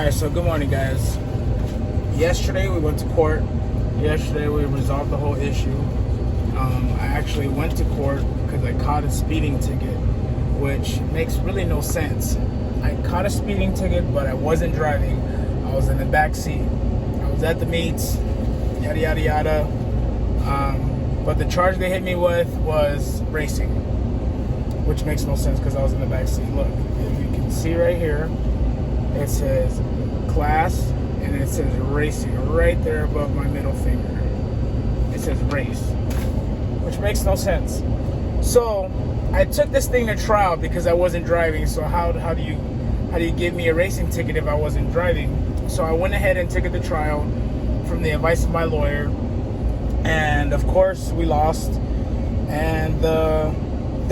Alright, so good morning, guys. Yesterday we went to court. Yesterday we resolved the whole issue. I actually went to court because I caught a speeding ticket, which makes really no sense. I caught a speeding ticket, but I wasn't driving. I was in the back seat. I was at the meets, yada yada yada. But the charge they hit me with was racing, which makes no sense because I was in the back seat. Look, if you can see right here, it says class and it says racing right there above my middle finger. It says race, which makes no sense. So I took this thing to trial because I wasn't driving. So how do you give me a racing ticket if I wasn't driving? So I went ahead and took it to trial from the advice of my lawyer, and of course we lost. And the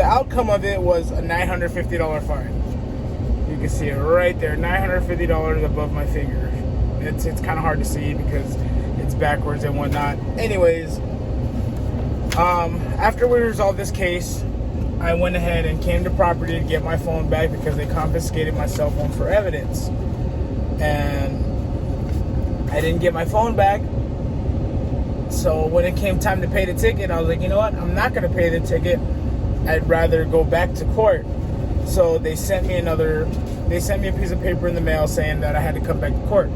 outcome of it was a $950 fine. You can see it right there, $950 above my finger. It's kind of hard to see because it's backwards and whatnot. Anyways, after we resolved this case, I went ahead and came to property to get my phone back because they confiscated my cell phone for evidence. And I didn't get my phone back. So when it came time to pay the ticket, I was like, you know what? I'm not going to pay the ticket. I'd rather go back to court. So they sent me a piece of paper in the mail saying that I had to come back to court.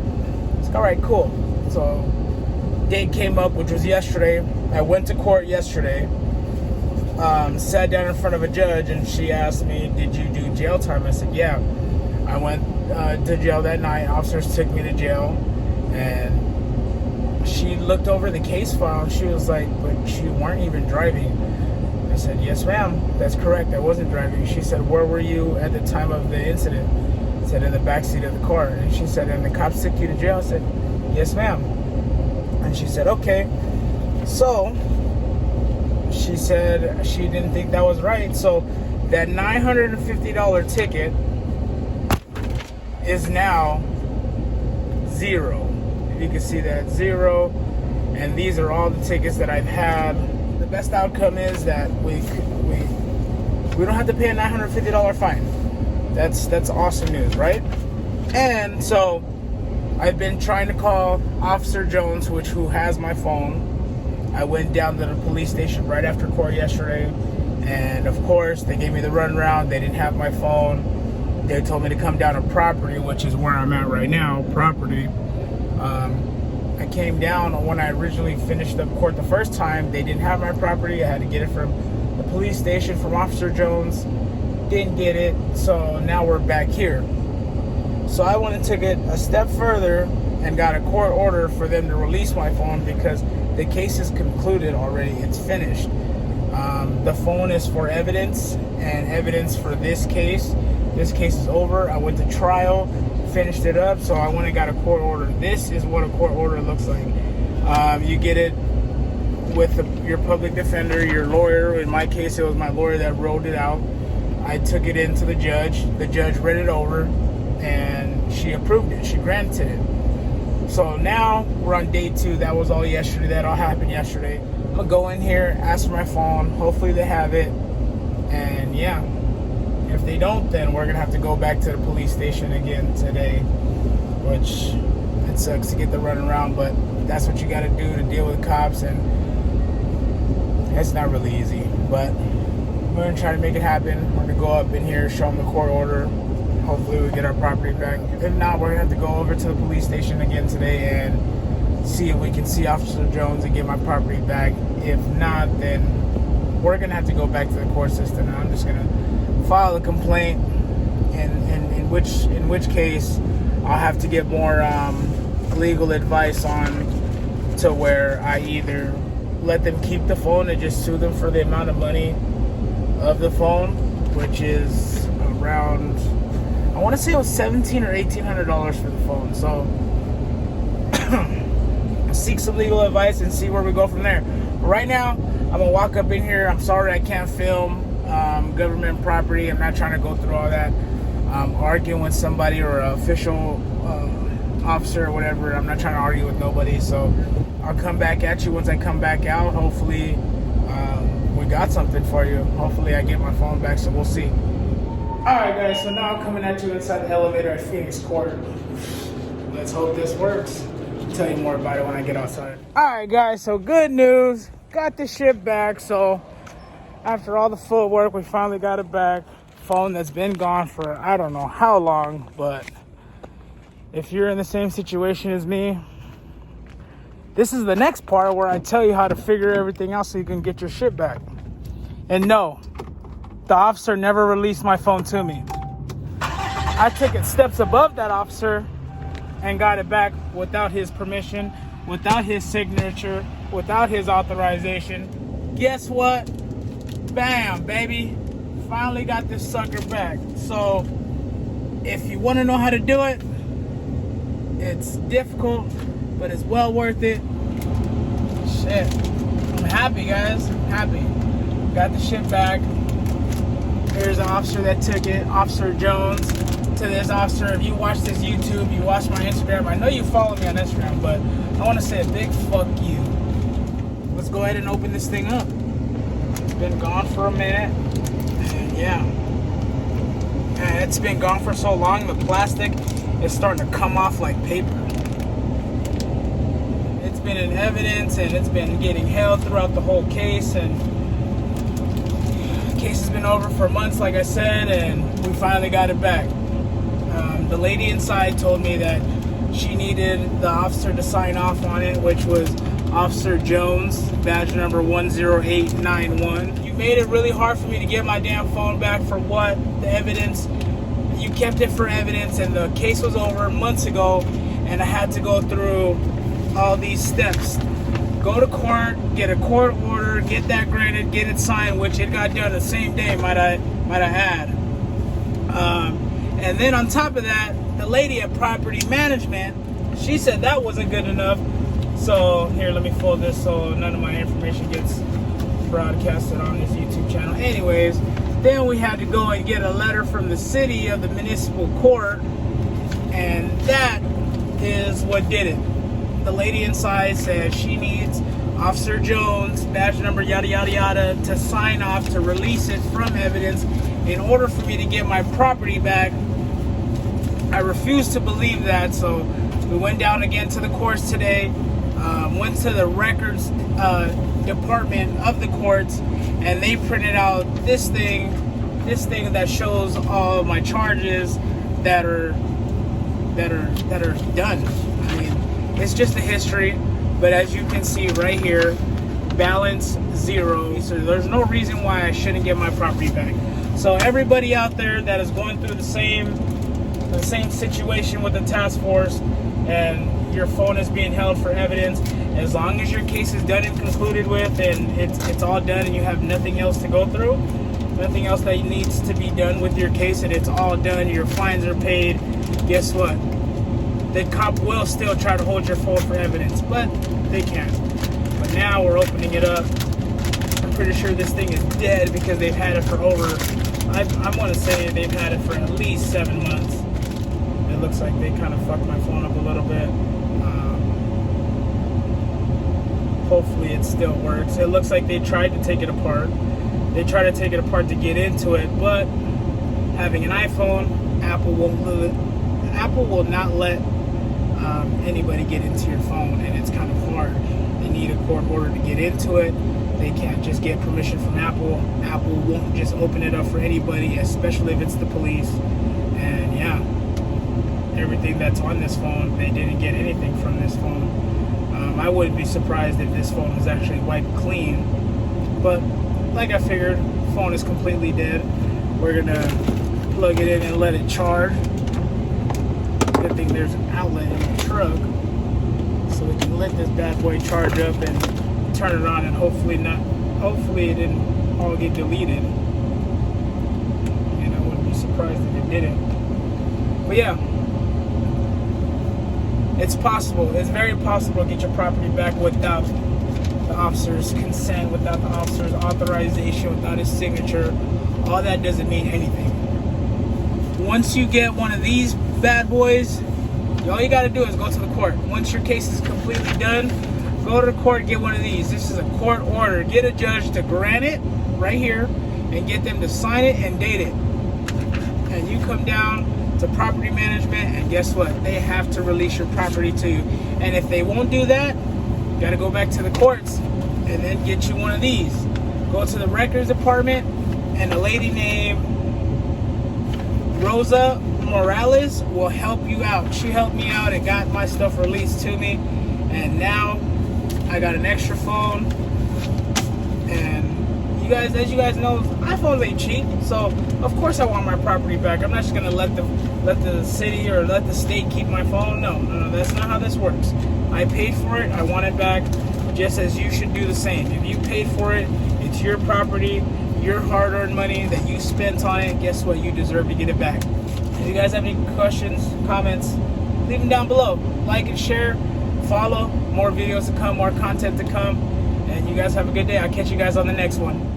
It's like, all right, cool. So date came up, which was yesterday. I went to court yesterday, sat down in front of a judge, and she asked me, did you do jail time? I said, yeah. I went to jail that night. Officers took me to jail, and she looked over the case file, and she was like, but you weren't even driving. I said, yes, ma'am, that's correct. I wasn't driving. She said, where were you at the time of the incident? I said, in the backseat of the car. And she said, and the cops took you to jail? I said, yes, ma'am. And she said, okay. So she said she didn't think that was right. So that $950 ticket is now zero. If you can see that, zero. And these are all the tickets that I've had. The best outcome is that we don't have to pay a $950 fine. That's awesome news, right? And so I've been trying to call Officer Jones, who has my phone. I went down to the police station right after court yesterday, and of course they gave me the runaround. They didn't have my phone. They told me to come down to property, which is where I'm at right now, property. I came down when I originally finished up court the first time. They didn't have my property. I had to get it from the police station, from Officer Jones. Didn't get it, so now we're back here. So I went and took it a step further and got a court order for them to release my phone because the case is concluded already. It's finished. The phone is for evidence, and evidence for this case. This case is over. I went to trial, finished it up, so I went and got a court order. This is what a court order looks like. You get it with your public defender, your lawyer. In my case, it was my lawyer that wrote it out. I took it into the judge. The judge read it over, and she approved it. She granted it. So now we're on day 2. That was all yesterday. That all happened yesterday. I'm gonna go in here, ask for my phone. Hopefully they have it, and yeah. If they don't, then we're gonna have to go back to the police station again today, which it sucks to get the runaround, but that's what you gotta do to deal with cops, and it's not really easy, but we're gonna try to make it happen. We're gonna go up in here, show them the court order. Hopefully we get our property back. If not, we're gonna have to go over to the police station again today and see if we can see Officer Jones and get my property back. If not, then we're gonna have to go back to the court system, and I'm just gonna file a complaint, in which case I'll have to get more legal advice on to where I either let them keep the phone and just sue them for the amount of money of the phone, which is around, I want to say it was $1,700 or $1,800 for the phone. So seek some legal advice and see where we go from there. But right now, I'm gonna walk up in here. I'm sorry I can't film government property. I'm not trying to go through all that arguing with somebody or an official officer or whatever. I'm not trying to argue with nobody. So I'll come back at you once I come back out. Hopefully we got something for you. Hopefully I get my phone back, so we'll see. Alright guys, so now I'm coming at you inside the elevator at Phx Court. let's hope this works. I'll tell you more about it when I get outside. All right, guys, so good news. Got the shit back. So after all the footwork, we finally got it back. Phone that's been gone for I don't know how long, but if you're in the same situation as me, this is the next part where I tell you how to figure everything out so you can get your shit back. And no, the officer never released my phone to me. I took it steps above that officer and got it back without his permission, without his signature, without his authorization. Guess what? Bam, baby. Finally got this sucker back. So if you want to know how to do it, it's difficult, but it's well worth it. Shit. I'm happy, guys. I'm happy. Got the shit back. Here's the officer that took it, Officer Jones. To this officer, if you watch this YouTube, you watch my Instagram, I know you follow me on Instagram, but I want to say a big fuck you. Let's go ahead and open this thing up. It's been gone for a minute. Yeah, it's been gone for so long, the plastic is starting to come off like paper. It's been in evidence and it's been getting held throughout the whole case, and the case has been over for months, like I said, and we finally got it back. The lady inside told me that she needed the officer to sign off on it, which was Officer Jones, badge number 10891. You made it really hard for me to get my damn phone back. For what? The evidence. You kept it for evidence, and the case was over months ago, and I had to go through all these steps. Go to court, get a court order, get that granted, get it signed, which it got done the same day, might I add. And then on top of that, the lady at property management, she said that wasn't good enough. So here, let me fold this so none of my information gets broadcasted on this YouTube channel. Anyways, then we had to go and get a letter from the city of the municipal court, and that is what did it. The lady inside said she needs Officer Jones, badge number yada yada yada, to sign off to release it from evidence in order for me to get my property back. I refuse to believe that, so we went down again to the courts today. Went to the records department of the courts, and they printed out this thing that shows all my charges that are done. I mean, it's just a history, but as you can see right here, balance 0. So there's no reason why I shouldn't get my property back. So everybody out there that is going through the same situation with the task force, and your phone is being held for evidence, as long as your case is done and concluded with, and it's all done, and you have nothing else to go through, nothing else that needs to be done with your case, and it's all done, your fines are paid, guess what? The cop will still try to hold your phone for evidence, but they can't. But now we're opening it up. I'm pretty sure this thing is dead because they've had it for over, I want to say they've had it for at least 7 months. It looks like they kind of fucked my phone up a little bit. Hopefully it still works. It looks like they tried to take it apart. They tried to take it apart to get into it, but having an iPhone, Apple will not let anybody get into your phone, and it's kind of hard. They need a court order to get into it. They can't just get permission from Apple. Apple won't just open it up for anybody, especially if it's the police. And yeah, everything that's on this phone, they didn't get anything from this phone. I wouldn't be surprised if this phone was actually wiped clean, but like I figured, phone is completely dead. We're gonna plug it in and let it charge. Good thing there's an outlet in the truck, so we can let this bad boy charge up and turn it on, and hopefully it didn't all get deleted. And I wouldn't be surprised if it didn't. But yeah, it's possible. It's very possible to get your property back without the officer's consent, without the officer's authorization, without his signature. All that doesn't mean anything. Once you get one of these bad boys, all you got to do is go to the court. Once your case is completely done, go to the court, get one of these. This is a court order. Get a judge to grant it right here and get them to sign it and date it. And you come down to property management, and guess what? They have to release your property to you. And if they won't do that, you got to go back to the courts and then get you one of these. Go to the records department, and a lady named Rosa Morales will help you out. She helped me out and got my stuff released to me, and now I got an extra phone. And you guys, as you guys know, iPhones ain't cheap, so of course I want my property back. I'm not just gonna let the city or let the state keep my phone. No, that's not how this works. I paid for it, I want it back, just as you should do the same. If you paid for it, it's your property, your hard-earned money that you spent on it. Guess what? You deserve to get it back. If you guys have any questions, comments, leave them down below. Like and share, follow. More videos to come, more content to come. And you guys have a good day. I'll catch you guys on the next one.